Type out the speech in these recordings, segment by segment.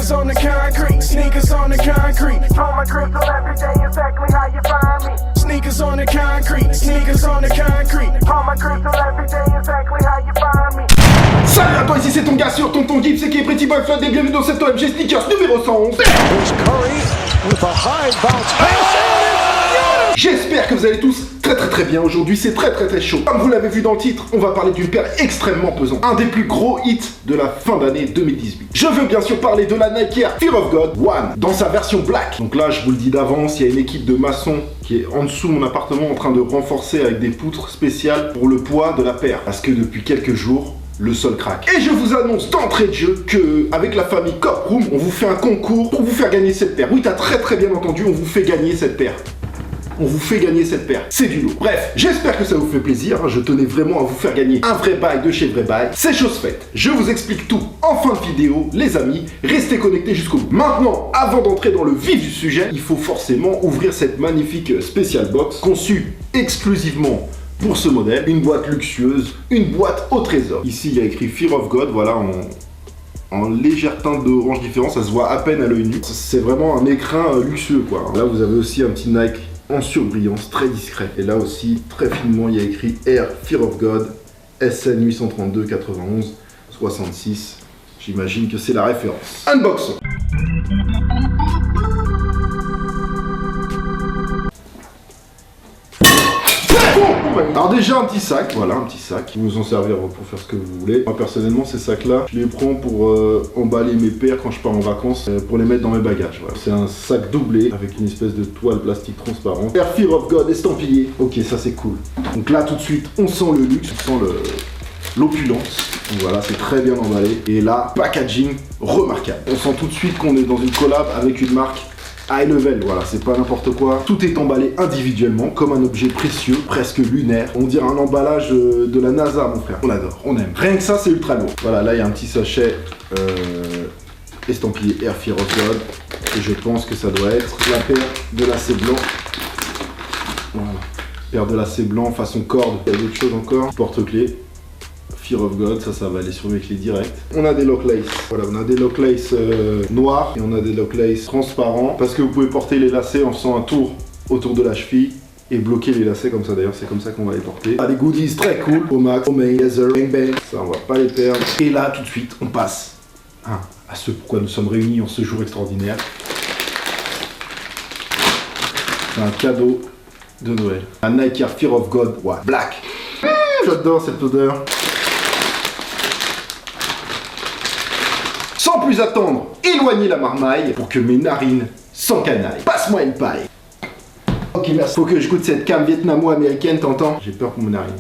Sneakers on the concrete, sneakers on the concrete. On my crystal every day, exactly how you find me. Sneakers on the concrete, sneakers on the concrete. On my crystal every day, exactly how you find me. Salut à toi, ici c'est ton gars sur Tonton Gibbs, qui est Pretty Boy Flood, et bienvenue dans cette OMG Sneakers numéro 111. J'espère que vous allez tous très bien. Aujourd'hui c'est très chaud. Comme vous l'avez vu dans le titre, on va parler d'une paire extrêmement pesante, un des plus gros hits de la fin d'année 2018. Je veux bien sûr parler de la Nike Air Fear of God One dans sa version black. Donc là je vous le dis d'avance, il y a une équipe de maçons qui est en dessous de mon appartement en train de renforcer avec des poutres spéciales pour le poids de la paire, parce que depuis quelques jours le sol craque. Et je vous annonce d'entrée de jeu que avec la famille Cop Room, on vous fait un concours pour vous faire gagner cette paire. Oui, t'as très bien entendu, on vous fait gagner cette paire. On vous fait gagner cette paire, c'est du lourd. Bref, j'espère que ça vous fait plaisir, je tenais vraiment à vous faire gagner un vrai bail de chez Vrai Bail. C'est chose faite, je vous explique tout en fin de vidéo, les amis, restez connectés jusqu'au bout. Maintenant, avant d'entrer dans le vif du sujet, il faut forcément ouvrir cette magnifique special box conçue exclusivement pour ce modèle, une boîte luxueuse, une boîte au trésor. Ici, il y a écrit Fear of God, voilà, en légère teinte d'orange différent, ça se voit à peine à l'œil nu. C'est vraiment un écrin luxueux, quoi. Là, vous avez aussi un petit Nike en surbrillance, très discret. Et là aussi, très finement, il y a écrit Air Fear of God, SN 832 91 66. J'imagine que c'est la référence. Unboxing. Alors déjà un petit sac, voilà un petit sac qui vous en servir pour faire ce que vous voulez. Moi personnellement ces sacs là, je les prends pour emballer mes paires quand je pars en vacances, pour les mettre dans mes bagages. Voilà. C'est un sac doublé avec une espèce de toile plastique transparente. Air Fear of God estampillé. Ok, ça c'est cool. Donc là tout de suite on sent le luxe, on sent l'opulence. Donc voilà, c'est très bien emballé. Et là, packaging remarquable. On sent tout de suite qu'on est dans une collab avec une marque high level, voilà, c'est pas n'importe quoi. Tout est emballé individuellement, comme un objet précieux, presque lunaire. On dirait un emballage de la NASA, mon frère. On adore, on aime. Rien que ça, c'est ultra lourd. Voilà, là, il y a un petit sachet estampillé Air Fear of God. Et je pense que ça doit être la paire de lacets blancs. Voilà, paire de lacets blancs façon corde. Il y a d'autres choses encore. Porte-clés. Fear of God, ça va aller sur mes clés directes. On a des lock lace, voilà, on a des lock lace noirs et on a des lock lace transparents parce que vous pouvez porter les lacets en faisant un tour autour de la cheville et bloquer les lacets comme ça. D'ailleurs, c'est comme ça qu'on va les porter. Ah, des goodies très cool, au max, au main, laser, bang bang, ça on va pas les perdre. Et là, tout de suite, on passe à ce pourquoi nous sommes réunis en ce jour extraordinaire. C'est un cadeau de Noël. Un Nike Air Fear of God One Black. J'adore cette odeur. Sans plus attendre, éloignez la marmaille pour que mes narines s'encanaillent. Passe-moi une paille. Ok, merci. Faut que je goûte cette cam vietnamo-américaine, t'entends? J'ai peur pour mon narine.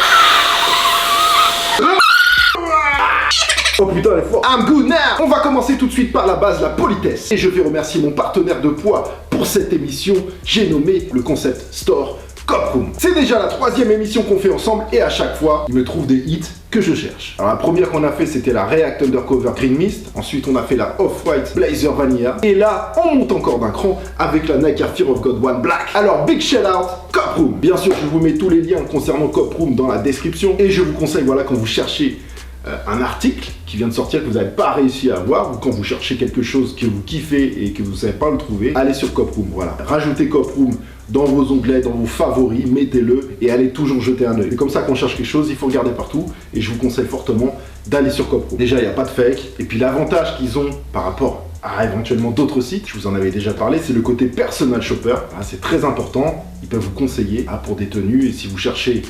Oh putain, elle est forte. I'm good now. On va commencer tout de suite par la base, la politesse. Et je vais remercier mon partenaire de poids pour cette émission. J'ai nommé le concept store Cop Room. C'est déjà la 3e émission qu'on fait ensemble et à chaque fois, il me trouve des hits que je cherche. Alors la première qu'on a fait, c'était la React Undercover Green Mist. Ensuite, on a fait la Off-White Blazer Vanilla. Et là, on monte encore d'un cran avec la Nike Air Fear of God One Black. Alors, big shout out Cop Room. Bien sûr, je vous mets tous les liens concernant Cop Room dans la description. Et je vous conseille, voilà, quand vous cherchez un article qui vient de sortir que vous n'avez pas réussi à avoir, ou quand vous cherchez quelque chose que vous kiffez et que vous ne savez pas le trouver, allez sur Cop Room, voilà. Rajoutez Cop Room dans vos onglets, dans vos favoris, mettez-le et allez toujours jeter un œil. C'est comme ça qu'on cherche quelque chose, il faut regarder partout et je vous conseille fortement d'aller sur Cop Room. Déjà, il n'y a pas de fake, et puis l'avantage qu'ils ont par rapport à éventuellement d'autres sites, je vous en avais déjà parlé, c'est le côté personal shopper. C'est très important, ils peuvent vous conseiller pour des tenues, et si vous cherchez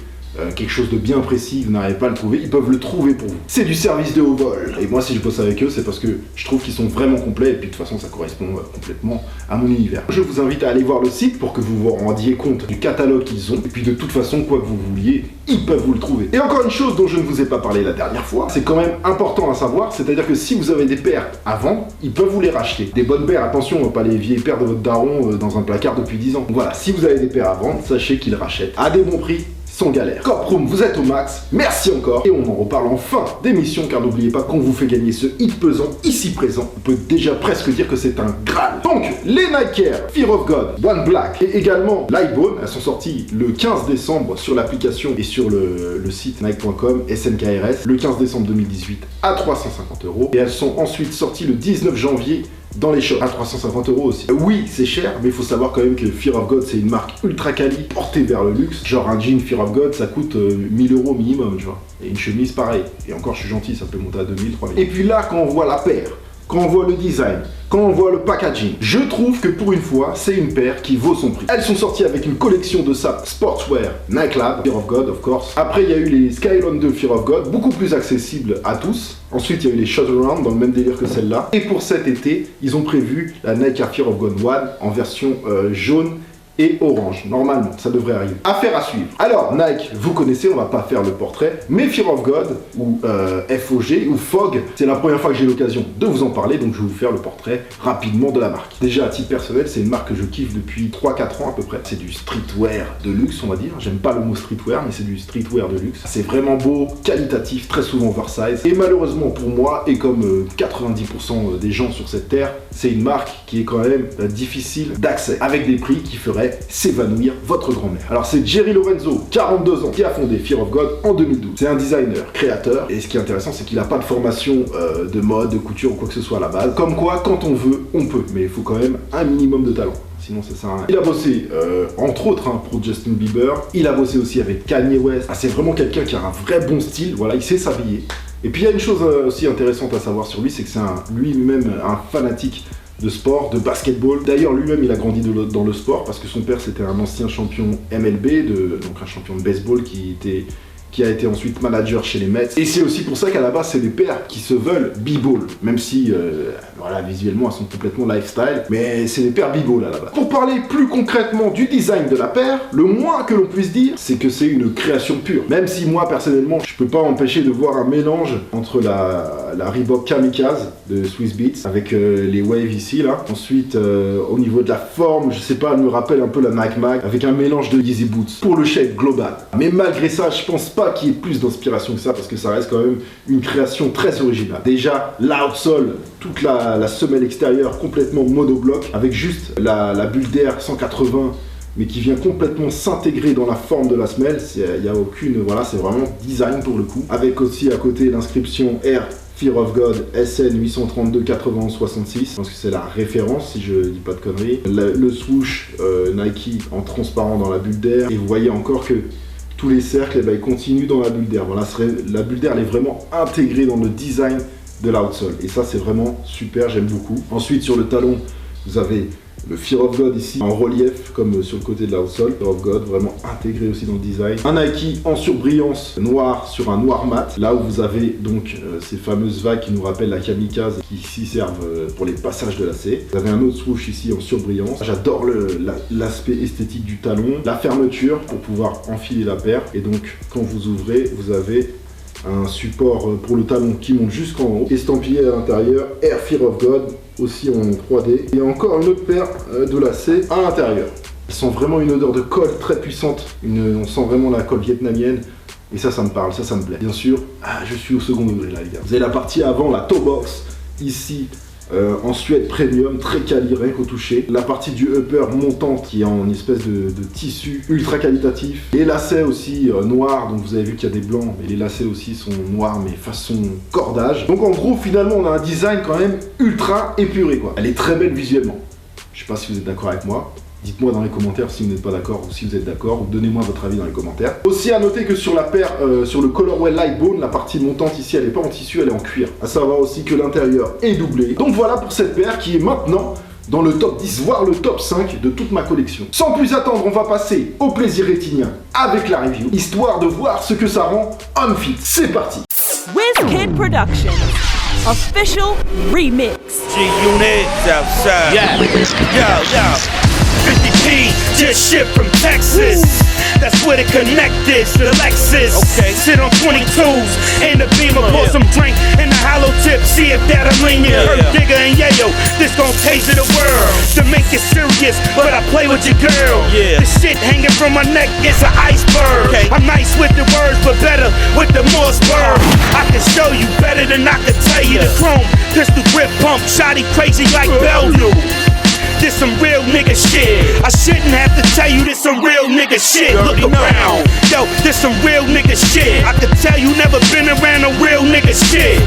quelque chose de bien précis, vous n'arrivez pas à le trouver, ils peuvent le trouver pour vous. C'est du service de haut vol. Et moi, si je bosse avec eux, c'est parce que je trouve qu'ils sont vraiment complets, et puis de toute façon, ça correspond complètement à mon univers. Je vous invite à aller voir le site pour que vous vous rendiez compte du catalogue qu'ils ont, et puis de toute façon, quoi que vous vouliez, ils peuvent vous le trouver. Et encore une chose dont je ne vous ai pas parlé la dernière fois, c'est quand même important à savoir, c'est-à-dire que si vous avez des paires à vendre, ils peuvent vous les racheter. Des bonnes paires, attention, pas les vieilles paires de votre daron dans un placard depuis 10 ans. Donc voilà, si vous avez des paires à vendre, sachez qu'ils rachètent à des bons prix, sans galère. Cop Room, vous êtes au max, merci encore, et on en reparle en fin d'émission, car n'oubliez pas qu'on vous fait gagner ce hit pesant, ici présent. On peut déjà presque dire que c'est un Graal. Donc, les Nike Air Fear of God One Black et également Lightbone, elles sont sorties le 15 décembre sur l'application et sur le site Nike.com, SNKRS, le 15 décembre 2018 à 350 €. Et elles sont ensuite sorties le 19 janvier dans les shops à 350 € aussi. Oui, c'est cher, mais il faut savoir quand même que Fear of God, c'est une marque ultra quali, portée vers le luxe. Genre un jean Fear of God, ça coûte 1000 € minimum, tu vois. Et une chemise, pareil. Et encore, je suis gentil, ça peut monter à 2000, 3000. Et puis là, quand on voit la paire, quand on voit le design, quand on voit le packaging, je trouve que pour une fois, c'est une paire qui vaut son prix. Elles sont sorties avec une collection de sapes sportswear Nike Lab, Fear of God, of course. Après, il y a eu les Skylon 2 Fear of God, beaucoup plus accessibles à tous. Ensuite, il y a eu les Shuttle-Around dans le même délire que celle-là. Et pour cet été, ils ont prévu la Nike Air Fear of God One en version jaune et orange. Normalement, ça devrait arriver. Affaire à suivre. Alors, Nike, vous connaissez, on va pas faire le portrait, mais Fear of God, ou FOG, ou FOG, c'est la première fois que j'ai l'occasion de vous en parler, donc je vais vous faire le portrait rapidement de la marque. Déjà, à titre personnel, c'est une marque que je kiffe depuis 3-4 ans à peu près. C'est du streetwear de luxe, on va dire. J'aime pas le mot streetwear, mais c'est du streetwear de luxe. C'est vraiment beau, qualitatif, très souvent oversize. Et malheureusement pour moi, et comme 90% des gens sur cette terre, c'est une marque qui est quand même difficile d'accès, avec des prix qui feraient s'évanouir votre grand-mère. Alors c'est Jerry Lorenzo, 42 ans, qui a fondé Fear of God en 2012. C'est un designer, créateur, et ce qui est intéressant, c'est qu'il n'a pas de formation de mode, de couture ou quoi que ce soit à la base. Comme quoi, quand on veut, on peut, mais il faut quand même un minimum de talent. Sinon ça sert à rien. Il a bossé, entre autres, pour Justin Bieber. Il a bossé aussi avec Kanye West. Ah, c'est vraiment quelqu'un qui a un vrai bon style, voilà, il sait s'habiller. Et puis il y a une chose aussi intéressante à savoir sur lui, c'est que c'est lui-même un fanatique de sport, de basketball. D'ailleurs, lui-même, il a grandi dans le sport parce que son père, c'était un ancien champion MLB, donc un champion de baseball qui a été ensuite manager chez les Mets. Et c'est aussi pour ça qu'à la base, c'est des pères qui se veulent b-ball, même si, voilà, visuellement, elles sont complètement lifestyle, mais c'est des pères b-ball à la base. Pour parler plus concrètement du design de la paire, le moins que l'on puisse dire, c'est que c'est une création pure. Même si moi, personnellement, je peux pas empêcher de voir un mélange entre la Reebok Kamikaze de Swiss Beats avec les waves ici, là. Ensuite, au niveau de la forme, je sais pas, elle me rappelle un peu la Nike Mag avec un mélange de Yeezy Boots pour le shape global. Mais malgré ça, je pense pas qu'il y ait plus d'inspiration que ça parce que ça reste quand même une création très originale. Déjà, l'outsole, toute la semelle extérieure complètement monobloc avec juste la bulle d'air 180 mais qui vient complètement s'intégrer dans la forme de la semelle. Il n'y a aucune, voilà, c'est vraiment design pour le coup. Avec aussi à côté l'inscription Air Fear of God SN 832 91 66, je pense que c'est la référence si je dis pas de conneries. Le swoosh Nike en transparent dans la bulle d'air, et vous voyez encore que tous les cercles, eh ben, ils continuent dans la bulle d'air. Voilà, la bulle d'air elle est vraiment intégrée dans le design de l'outsole, et ça c'est vraiment super, j'aime beaucoup. Ensuite sur le talon, vous avez le Fear of God ici en relief comme sur le côté de l'outsole. Fear of God vraiment intégré aussi dans le design. Un Nike en surbrillance noir sur un noir mat, là où vous avez donc ces fameuses vagues qui nous rappellent la Kamikaze qui ici servent pour les passages de lacets. Vous avez un autre swoosh ici en surbrillance. J'adore l'aspect esthétique du talon, la fermeture pour pouvoir enfiler la paire, et donc quand vous ouvrez vous avez un support pour le talon qui monte jusqu'en haut, estampillé à l'intérieur Air Fear of God aussi en 3D, et encore une autre paire de lacets à l'intérieur. Elles sont vraiment une odeur de colle très puissante, on sent vraiment la colle vietnamienne, et ça me parle, ça me plaît. Bien sûr, je suis au second degré là les gars. Vous avez la partie avant, la toe box, ici en suède premium, très quali, rien qu'au toucher. La partie du upper montante qui est en espèce de tissu ultra qualitatif. Les lacets aussi noirs, donc vous avez vu qu'il y a des blancs, mais les lacets aussi sont noirs, mais façon cordage. Donc en gros, finalement, on a un design quand même ultra épuré, quoi. Elle est très belle visuellement. Je sais pas si vous êtes d'accord avec moi. Dites-moi dans les commentaires si vous n'êtes pas d'accord ou si vous êtes d'accord, ou donnez-moi votre avis dans les commentaires. Aussi à noter que sur la paire, sur le Colorway Lightbone, la partie montante ici, elle n'est pas en tissu, elle est en cuir. À savoir aussi que l'intérieur est doublé. Donc voilà pour cette paire qui est maintenant dans le top 10, voire le top 5 de toute ma collection. Sans plus attendre, on va passer au plaisir rétinien avec la review, histoire de voir ce que ça rend on fit. C'est parti. WizKid Production Official Remix. G-Unit outside. Yo. 50P, just shipped from Texas. That's where the connect is, the Lexus. Okay. Sit on 22s in the Beamer, pour some drink in the hollow tip, see if that'll lean you. Herb Digger and Yayo, this gon' taste of the world. To make it serious, but I play with your girl. The shit hanging from my neck is an iceberg. I'm nice with the words, but better with the Mossberg. I can show you better than I can tell you. The chrome, pistol grip pump, shotty crazy like Bellevue. This some real nigga shit. I shouldn't have to tell you this some real nigga shit. Look around, yo, this some real nigga shit. I could tell you never been around a real nigga shit.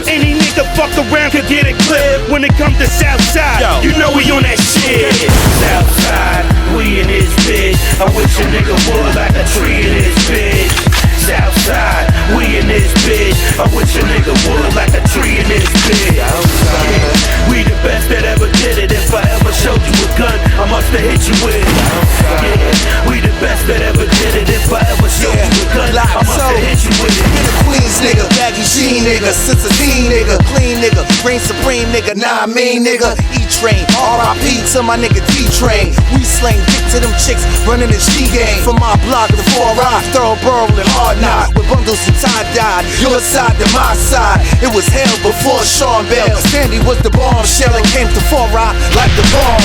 Any nigga fuck around could get it live when it comes to Southside. You know we on that shit. Southside, we in this bitch. I wish a nigga would like a tree in this bitch. Southside, we in this bitch. I wish a nigga would like a tree in this bitch. Yeah, we the best that ever did it. If I ever showed you a gun, I must have hit you with it. Yeah, we the best that ever did it. If I ever showed you a gun, I must have hit you with it. Been a Queens nigga, baggy jean nigga, since a teen nigga, clean nigga, reign supreme nigga, nah I mean nigga, E-Train, R.I.P. to my nigga D-Train. We slang dick to them chicks, running the G-game. From my block to 4I, Thoroughborough and Hard Knock, with bundles and tie-dyed, your side to my side. It was hell before Sean Bell. Sandy was the bombshell and came to 4I like the bomb.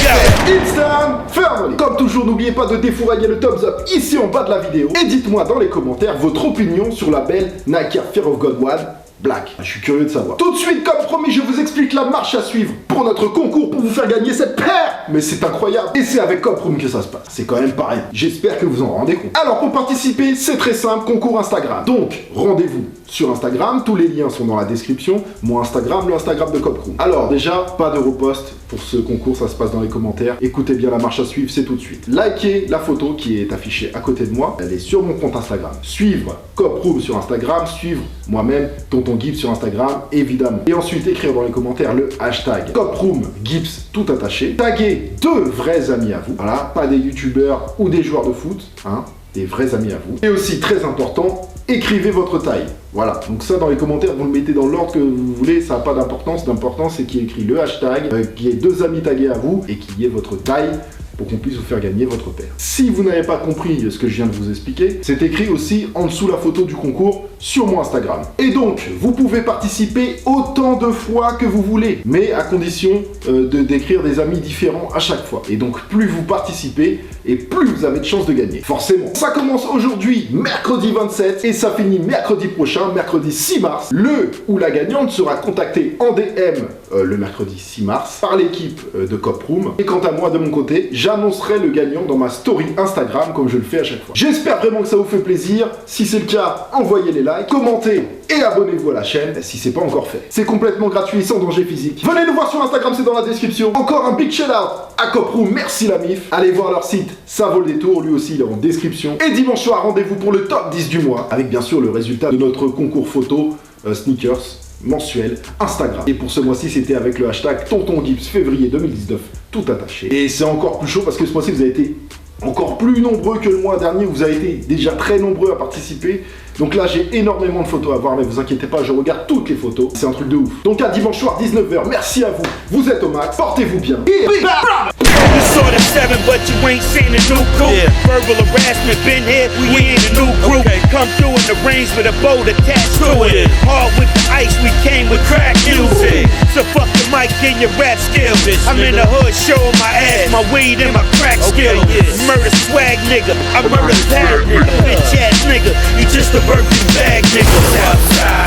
It's time, family. Comme toujours, n'oubliez pas de défourailler le thumbs up ici en bas de la vidéo. Et dites-moi dans les commentaires votre opinion sur la belle Nike Fear of God One Black. Je suis curieux de savoir. Tout de suite, comme promis, je vous explique la marche à suivre pour notre concours pour vous faire gagner cette paire. Mais c'est incroyable. Et c'est avec Coproom que ça se passe. C'est quand même pas rien. J'espère que vous en rendez compte. Alors, pour participer, c'est très simple, concours Instagram. Donc, rendez-vous sur Instagram. Tous les liens sont dans la description. Mon Instagram, le Instagram de Coproom. Alors, déjà, pas de repost pour ce concours. Ça se passe dans les commentaires. Écoutez bien la marche à suivre, c'est tout de suite. Likez la photo qui est affichée à côté de moi. Elle est sur mon compte Instagram. Suivre Coproom sur Instagram. Suivre moi-même, Tonton Gibbs sur Instagram, évidemment. Et ensuite, écrire dans les commentaires le hashtag Coproom Gibbs tout attaché. Taguer 2 vrais amis à vous. Voilà, pas des youtubeurs ou des joueurs de foot, hein, des vrais amis à vous. Et aussi, très important, écrivez votre taille. Voilà, donc ça dans les commentaires, vous le mettez dans l'ordre que vous voulez, ça n'a pas d'importance. L'important, c'est qu'il y ait écrit le hashtag, qu'il y ait 2 amis tagués à vous et qu'il y ait votre taille pour qu'on puisse vous faire gagner votre paire. Si vous n'avez pas compris ce que je viens de vous expliquer, c'est écrit aussi en dessous la photo du concours sur mon Instagram. Et donc, vous pouvez participer autant de fois que vous voulez, mais à condition d'écrire des amis différents à chaque fois. Et donc, plus vous participez, et plus vous avez de chances de gagner. Forcément. Ça commence aujourd'hui, mercredi 27, et ça finit mercredi prochain, mercredi 6 mars. Le ou la gagnante sera contactée en DM le mercredi 6 mars par l'équipe de Coproom. Et quant à moi, de mon côté, j'annoncerai le gagnant dans ma story Instagram, comme je le fais à chaque fois. J'espère vraiment que ça vous fait plaisir. Si c'est le cas, envoyez les likes, commentez et abonnez-vous à la chaîne si c'est pas encore fait. C'est complètement gratuit, sans danger physique. Venez nous voir sur Instagram, c'est dans la description. Encore un big shout out à Coproom, merci la MIF. Allez voir leur site, ça vaut le détour, lui aussi il est en description. Et dimanche soir, rendez-vous pour le top 10 du mois, avec bien sûr le résultat de notre concours photo sneakers mensuel Instagram. Et pour ce mois-ci, c'était avec le hashtag Tonton Gibbs février 2019, tout attaché. Et c'est encore plus chaud parce que ce mois-ci, vous avez été encore plus nombreux que le mois dernier. Vous avez été déjà très nombreux à participer. Donc là, j'ai énormément de photos à voir, mais vous inquiétez pas, je regarde toutes les photos. C'est un truc de ouf. Donc à dimanche soir, 19h, merci à vous. Vous êtes au max, portez-vous bien. You saw the 7, but you ain't seen the new coupe. Verbal harassment been here, we in a new group. Come through in the range with a boat attached to it. Hard with the ice, we came with crack music. So fuck the mic and your rap skills. I'm in the hood showing my ass, my weed and my crack skills. Murder swag nigga, I murder bad nigga. Bitch ass nigga, you just a Birkin bag nigga. Outside.